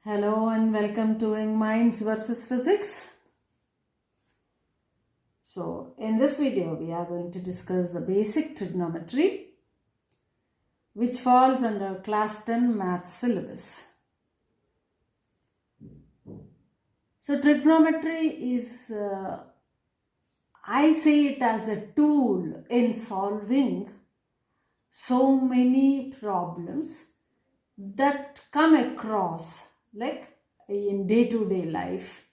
Hello and welcome to Young Minds versus Physics. So in this video we are going to discuss the basic trigonometry which falls under class 10 math syllabus. So trigonometry is, I say it as a tool in solving so many problems that come across like in day-to-day life,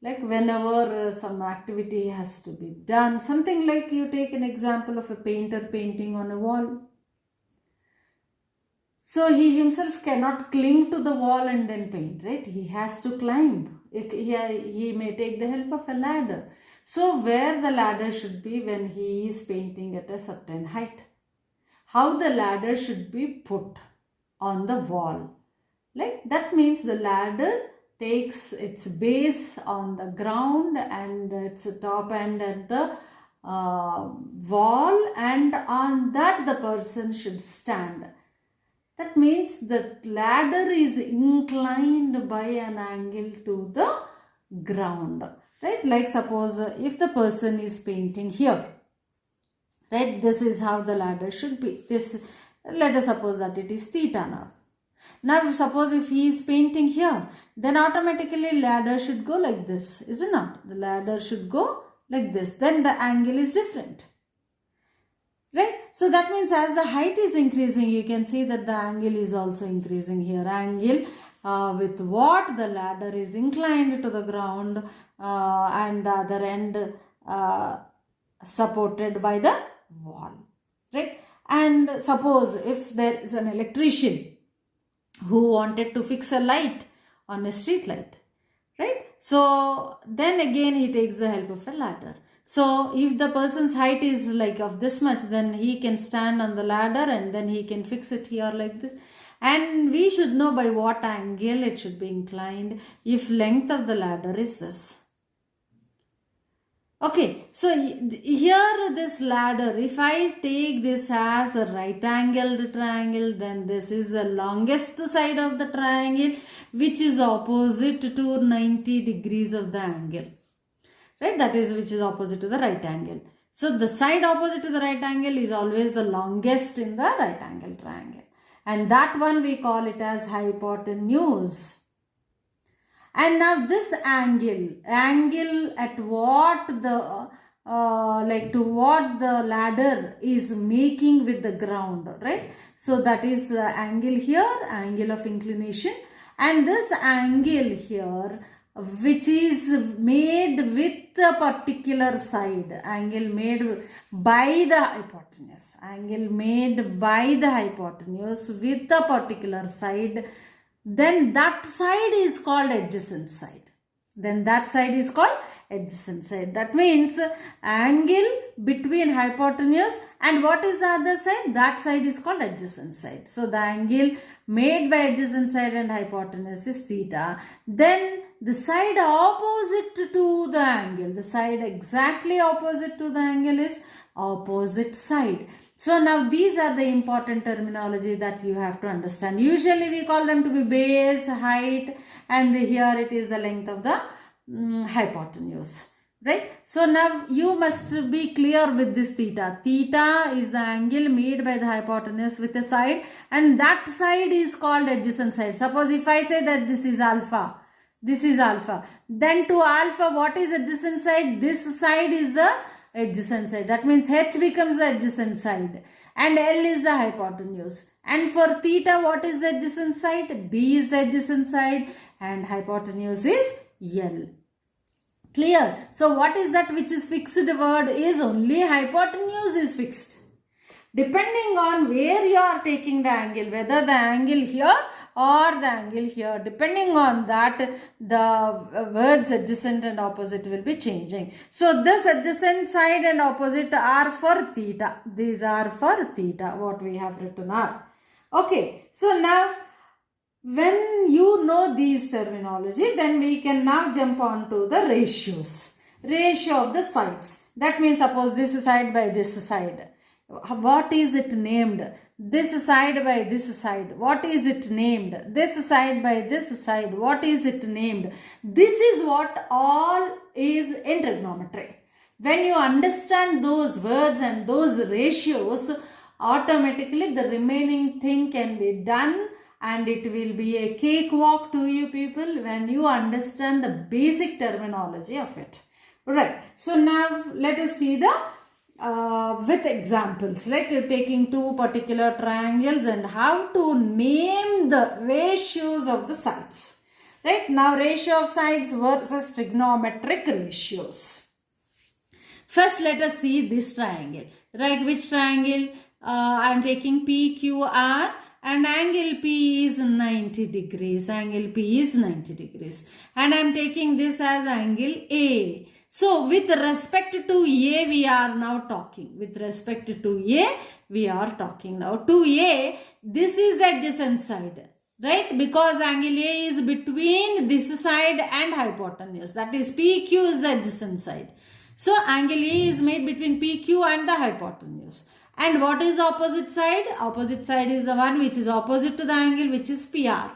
like whenever some activity has to be done, something like you take an example of a painter painting on a wall. So he himself cannot cling to the wall and then paint, right? He has to climb. He may take the help of a ladder. So where the ladder should be when he is painting at a certain height, how the ladder should be put on the wall. Like that means the ladder takes its base on the ground and its top end at the wall, and on that the person should stand. That means the ladder is inclined by an angle to the ground, right? Like suppose if the person is painting here, right? This is how the ladder should be. Let us suppose that it is theta now. Now suppose if he is painting here, then automatically ladder should go like this, is it not? The ladder should go like this. Then the angle is different, right? So that means as the height is increasing, you can see that the angle is also increasing here. Angle with what the ladder is inclined to the ground and the other end supported by the wall, right? And suppose if there is an electrician who wanted to fix a light on a street light, right? So then again he takes the help of a ladder. So if the person's height is like of this much, then he can stand on the ladder and then he can fix it here like this. And we should know by what angle it should be inclined if length of the ladder is this. Okay, so here this ladder, if I take this as a right angled triangle, then this is the longest side of the triangle which is opposite to 90 degrees of the angle, right? That is which is opposite to the right angle. So the side opposite to the right angle is always the longest in the right angle triangle, and that one we call it as hypotenuse. And now this angle at what the to what the ladder is making with the ground, right? So that is the angle here, angle of inclination, and this angle here which is made with a particular side, angle made by the hypotenuse, angle made by the hypotenuse with a particular side, then that side is called adjacent side. That means angle between hypotenuse and what is the other side? That side is called adjacent side. So the angle made by adjacent side and hypotenuse is theta. Then the side opposite to the angle, the side exactly opposite to the angle is opposite side. So now these are the important terminology that you have to understand. Usually we call them to be base, height, and here it is the length of the hypotenuse, right? So now you must be clear with this theta. Theta is the angle made by the hypotenuse with a side, and that side is called adjacent side. Suppose if I say that this is alpha, then to alpha what is adjacent side? This side is the adjacent side. That means H becomes the adjacent side and L is the hypotenuse. And for theta, what is the adjacent side? B is the adjacent side and hypotenuse is L. Clear? So what is that which is fixed word? Is only hypotenuse is fixed. Depending on where you are taking the angle, whether the angle here or the angle here, depending on that the words adjacent and opposite will be changing. So this adjacent side and opposite are for theta. These are for theta, what we have written are. Okay, so now when you know these terminology, then we can now jump on to the ratios. Ratio of the sides. That means suppose this side by this side. What is it named? This side by this side. What is it named? This side by this side. What is it named? This is what all is in trigonometry. When you understand those words and those ratios, automatically the remaining thing can be done, and it will be a cakewalk to you people when you understand the basic terminology of it. Right. So now let us see the with examples, like taking two particular triangles and how to name the ratios of the sides. Right. Now ratio of sides versus trigonometric ratios. First, let us see this triangle. Right, which triangle? I am taking PQR and angle P is 90 degrees. Angle P is 90 degrees. And I am taking this as angle A. So, with respect to A, we are now talking. With respect to A, we are talking now. To A, this is the adjacent side. Right? Because angle A is between this side and hypotenuse. That is PQ is the adjacent side. So, angle A is made between PQ and the hypotenuse. And what is the opposite side? Opposite side is the one which is opposite to the angle, which is PR.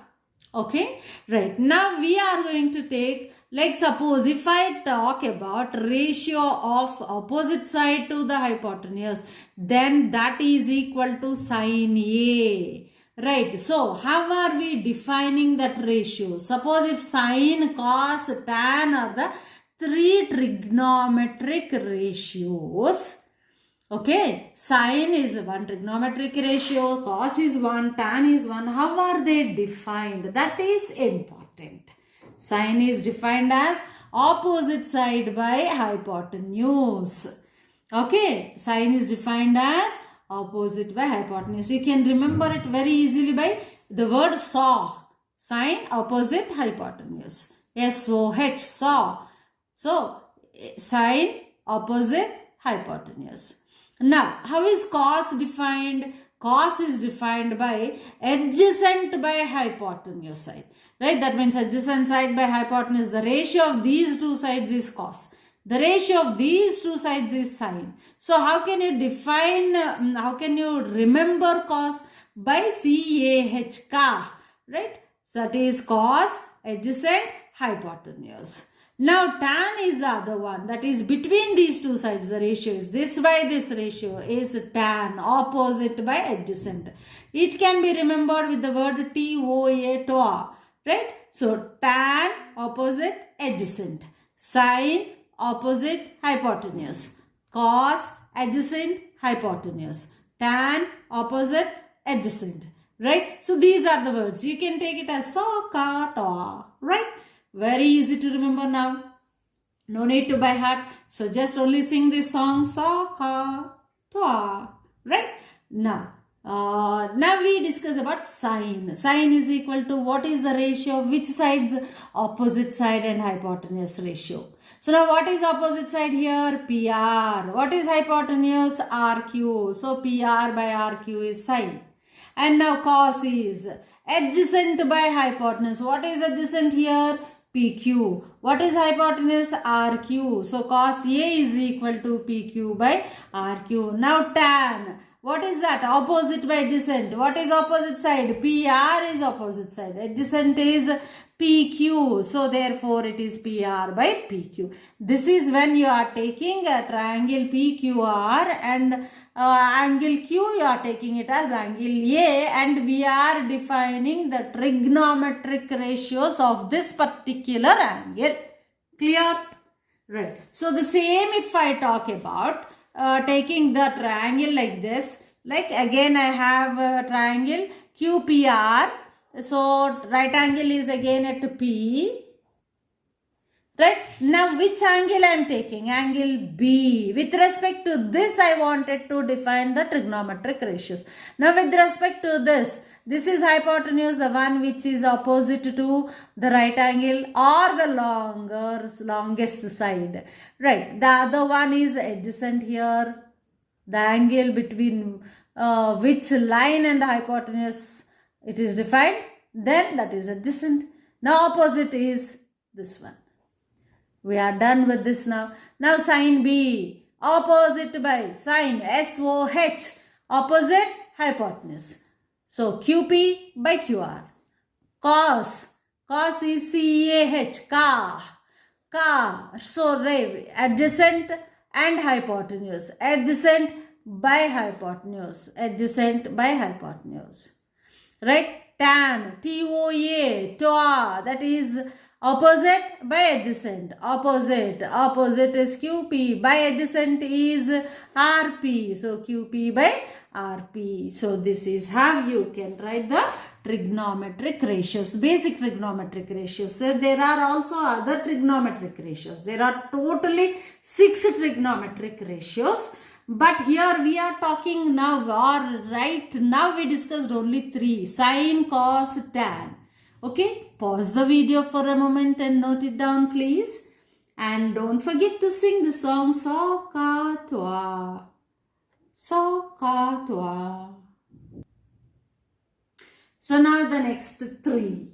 Okay? Right. Now, we are going to take, like suppose if I talk about ratio of opposite side to the hypotenuse, then that is equal to sine A. Right. So, how are we defining that ratio? Suppose if sine, cos, tan are the three trigonometric ratios. Okay, sine is one trigonometric ratio, cos is one, tan is one. How are they defined? That is important. Sine is defined as opposite side by hypotenuse. Okay, sine is defined as opposite by hypotenuse. You can remember it very easily by the word saw. Sine, opposite, hypotenuse. S-O-H, saw. So, sine, opposite, hypotenuse. Now, how is cos defined? Cos is defined by adjacent by hypotenuse side. Right? That means adjacent side by hypotenuse. The ratio of these two sides is cos. The ratio of these two sides is sine. So, how can you define, how can you remember cos? By CAH, right? So, that is cos, adjacent, hypotenuse. Now, tan is the other one, that is between these two sides. The ratio is this by this ratio is tan, opposite by adjacent. It can be remembered with the word TOA, TOA, right? So, tan, opposite, adjacent. Sine, opposite, hypotenuse. Cos, adjacent, hypotenuse. Tan, opposite, adjacent, right? So, these are the words. You can take it as saw, ka, toa, right? Very easy to remember now. No need to by heart. So just only sing this song. Sa, ka, toa. Right? Now we discuss about sine. Sine is equal to what is the ratio of which sides? Opposite side and hypotenuse ratio. So now what is opposite side here? PR. What is hypotenuse? RQ. So PR by RQ is sine. And now cos is adjacent by hypotenuse. What is adjacent here? PQ. What is hypotenuse? RQ. So cos A is equal to PQ by RQ. Now tan. What is that? Opposite by adjacent. What is opposite side? PR is opposite side. Adjacent is PQ. So therefore it is PR by PQ. This is when you are taking a triangle PQR and angle Q, you are taking it as angle A, and we are defining the trigonometric ratios of this particular angle. Clear? Right. So the same if I talk about taking the triangle like this, like again I have a triangle QPR. So right angle is again at P. Right? Now which angle I am taking? Angle B. With respect to this, I wanted to define the trigonometric ratios. Now with respect to this is hypotenuse, the one which is opposite to the right angle or the longest side. Right. The other one is adjacent here. The angle between which line and the hypotenuse it is defined. Then that is adjacent. Now opposite is this one. We are done with this now. Now sine B. opposite by sine, SOH, opposite hypotenuse. So QP by QR. Cos is CAH, ka. So adjacent and hypotenuse, adjacent by hypotenuse, right? Tan, TOA, toa, that is opposite by adjacent, opposite is QP, by adjacent is RP, so QP by RP. So this is how you can write the trigonometric ratios, basic trigonometric ratios. So there are also other trigonometric ratios. There are totally 6 trigonometric ratios. But here we are talking now, or right now we discussed only 3, sine, cos, tan. Okay, pause the video for a moment and note it down, please. And don't forget to sing the song So Ka Toa. So Ka Toa. So now the next 3.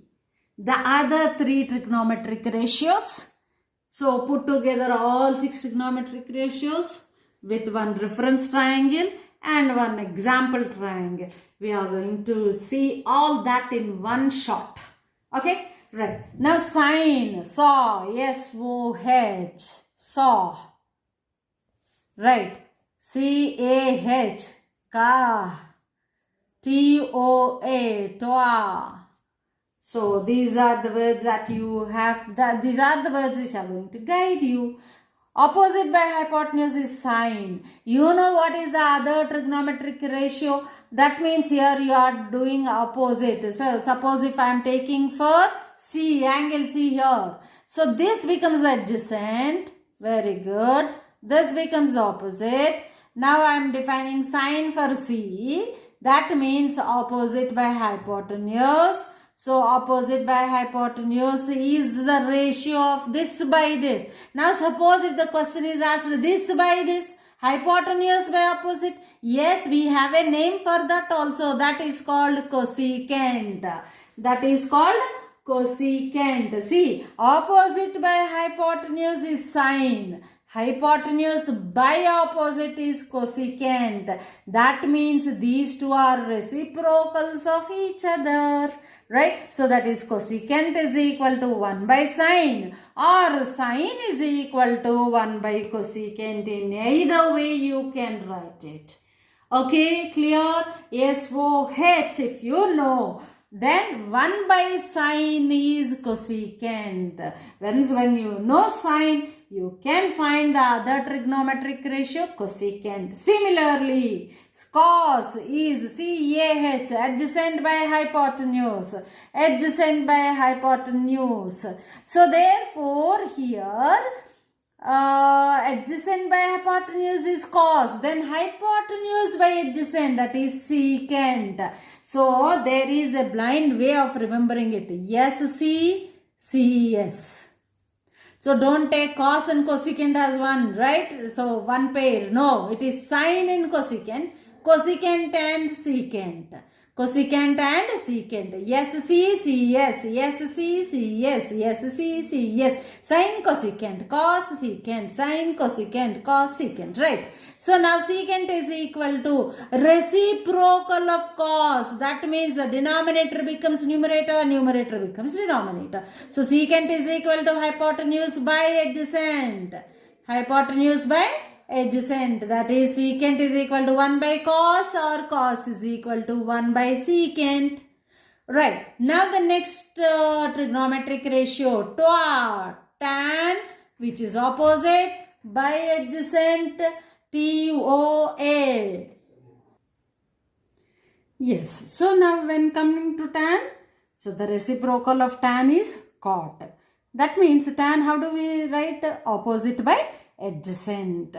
The other 3 trigonometric ratios. So put together all 6 trigonometric ratios with one reference triangle and one example triangle. We are going to see all that in one shot. Okay, right. Now sine, saw, SOH, saw. Right. CAH, ka. TOA, toa. So these are the words that you have, these are the words which are going to guide you. Opposite by hypotenuse is sine. You know what is the other trigonometric ratio? That means here you are doing opposite. So suppose if I am taking for C, angle C here. So this becomes adjacent. Very good. This becomes opposite. Now I am defining sine for C. That means opposite by hypotenuse. So opposite by hypotenuse is the ratio of this by this. Now suppose if the question is asked this by this, hypotenuse by opposite. Yes, we have a name for that also. That is called cosecant. That is called cosecant. See, opposite by hypotenuse is sine. Hypotenuse by opposite is cosecant. That means these two are reciprocals of each other. Right? So that is cosecant is equal to 1 by sine, or sine is equal to 1 by cosecant. In either way you can write it. Okay, clear? SOH, if you know, then 1 by sine is cosecant. When you know sine, you can find the other trigonometric ratio, cosecant. Similarly, cos is CAH, adjacent by hypotenuse. Adjacent by hypotenuse. So therefore here, adjacent by hypotenuse is cos. Then hypotenuse by adjacent, that is secant. So there is a blind way of remembering it. SC, CS. So don't take cos and cosecant as one, right? So one pair. No, it is sine and cosecant, cosecant and secant. Cosecant and secant. SC, CS, SC, CS, SC, CS. Sine, cosecant, cos, secant, sine, cosecant, cos, secant, right? So now secant is equal to reciprocal of cos. That means the denominator becomes numerator, numerator becomes denominator. So secant is equal to hypotenuse by adjacent. Hypotenuse by adjacent, that is secant is equal to 1 by cos, or cos is equal to 1 by secant. Right. Now the next trigonometric ratio, toa, tan, which is opposite by adjacent, TOA. Yes. So now when coming to tan, so the reciprocal of tan is cot. That means tan, how do we write? Opposite by adjacent,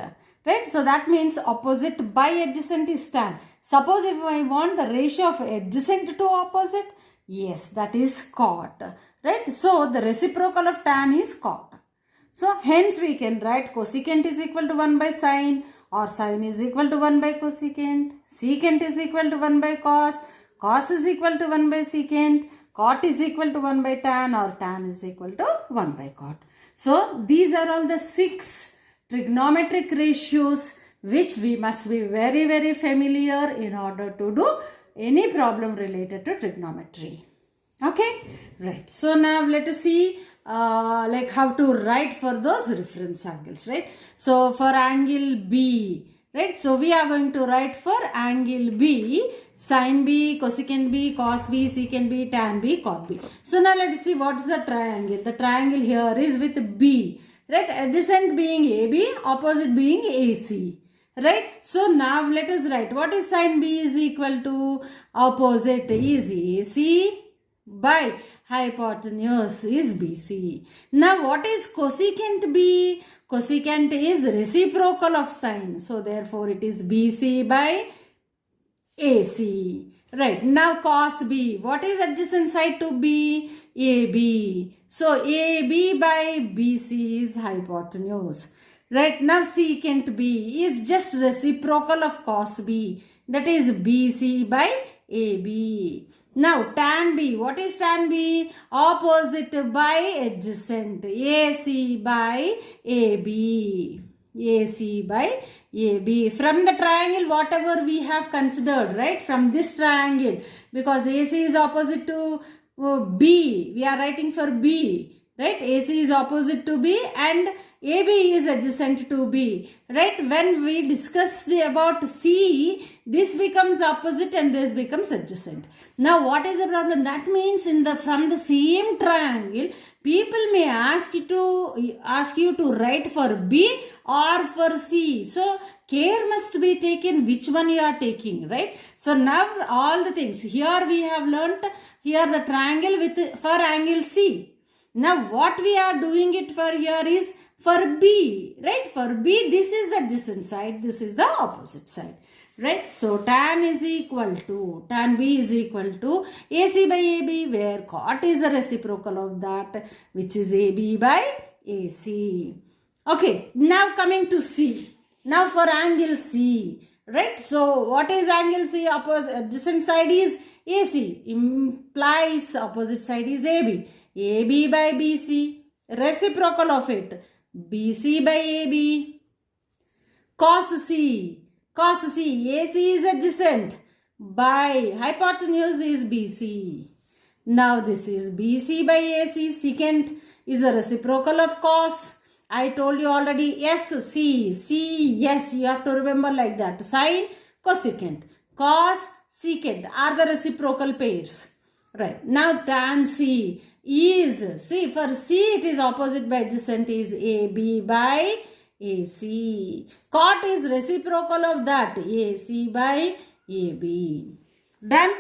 right? So that means opposite by adjacent is tan. Suppose if I want the ratio of adjacent to opposite, yes, that is cot, right? So the reciprocal of tan is cot. So hence we can write cosecant is equal to 1 by sine, or sine is equal to 1 by cosecant, secant is equal to 1 by cos, cos is equal to 1 by secant, cot is equal to 1 by tan, or tan is equal to 1 by cot. So these are all the 6 trigonometric ratios, which we must be very, very familiar in order to do any problem related to trigonometry. Okay, right. So now let us see like how to write for those reference angles, right? So for angle B, right? So we are going to write for angle B, sine B, cosecant B, cos B, secant B, tan B, cot B. So now let us see what is the triangle. The triangle here is with B, right? Adjacent being AB, opposite being AC. Right? So now let us write what is sine B is equal to, opposite is AC by hypotenuse is BC. Now what is cosecant B? Cosecant is reciprocal of sine. So therefore it is BC by AC. Right. Now cos B. What is adjacent side to B? AB. So AB by BC is hypotenuse. Right. Now secant B is just reciprocal of cos B. That is BC by AB. Now tan B. What is tan B? Opposite by adjacent. AC by AB. AC by AB. From the triangle whatever we have considered, right? From this triangle, because AC is opposite to B. We are writing for B. Right? AC is opposite to B and AB is adjacent to B. Right? When we discussed about C, this becomes opposite and this becomes adjacent. Now what is the problem? That means from the same triangle, people may ask you to write for B or for C. So care must be taken which one you are taking, right? So now all the things here we have learnt here the triangle for angle C. Now what we are doing it for here is for B, right? For B, this is the adjacent side, this is the opposite side, right? So tan B is equal to AC by AB, where cot is a reciprocal of that, which is AB by AC. Okay, now coming to C. Now for angle C, right? So what is angle C? Adjacent side is AC, implies opposite side is AB. AB by BC, reciprocal of it, BC by AB. Cos C, AC is adjacent by hypotenuse is BC. Now this is BC by AC, secant is a reciprocal of cos. I told you already, C, yes, you have to remember like that. Sine, cosecant, cos, secant are the reciprocal pairs. Right, now tan C is, see for C it is opposite by adjacent is AB by AC. Cot is reciprocal of that, AC by AB. Done?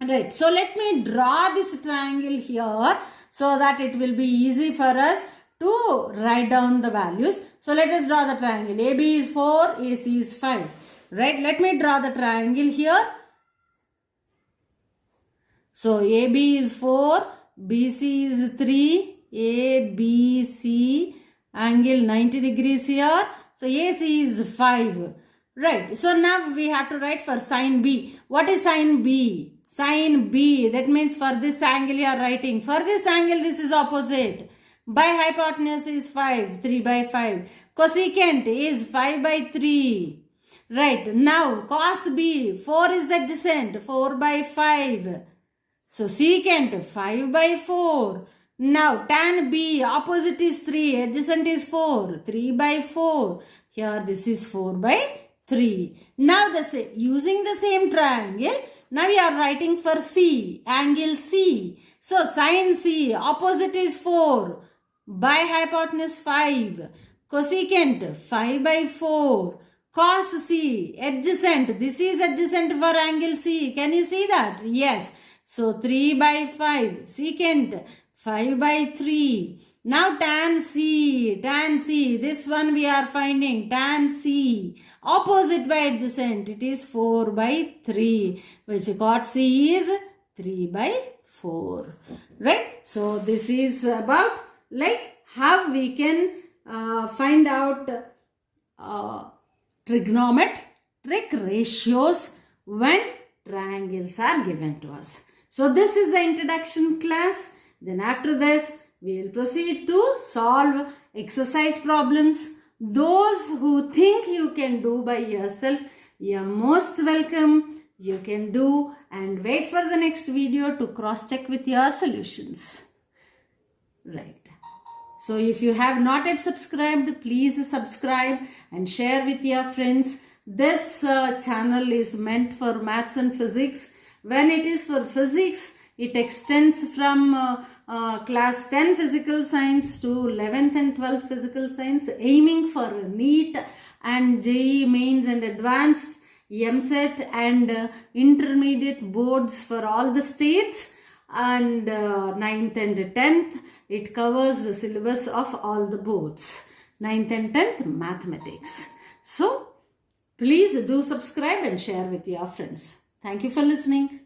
Right, so let me draw this triangle here so that it will be easy for us to write down the values. So let us draw the triangle. AB is 4, AC is 5. Right, let me draw the triangle here. So AB is 4, BC is 3, ABC, angle 90 degrees here. So AC is 5. Right. So now we have to write for sine B. What is sine B? Sine B. That means for this angle you are writing. For this angle this is opposite. By hypotenuse is 5. 3 by 5. Cosecant is 5 by 3. Right. Now cos B. 4 is the adjacent. 4 by 5. So secant 5 by 4. Now tan B, opposite is 3, adjacent is 4, 3 by 4. Here this is 4 by 3. Now using the same triangle, now we are writing for C, angle C. So sin C, opposite is 4, by hypotenuse 5, cosecant 5 by 4, cos C, adjacent, this is adjacent for angle C. Can you see that? Yes. So 3 by 5, secant 5 by 3. Now tan C, this one we are finding, tan C, opposite by adjacent, it is 4 by 3, which cot C is 3 by 4, right? So this is about like how we can find out trigonometric ratios when triangles are given to us. So this is the introduction class. Then after this, we will proceed to solve exercise problems Those who think you can do by yourself, you are most welcome. You can do, and wait for the next video to cross check with your solutions. Right. So if you have not yet subscribed, please subscribe and share with your friends. This channel is meant for maths and physics. When it is for physics, it extends from class 10 physical science to 11th and 12th physical science, aiming for NEET and JEE mains and advanced MSET and intermediate boards for all the states, and 9th and 10th. It covers the syllabus of all the boards, 9th and 10th mathematics. So please do subscribe and share with your friends. Thank you for listening.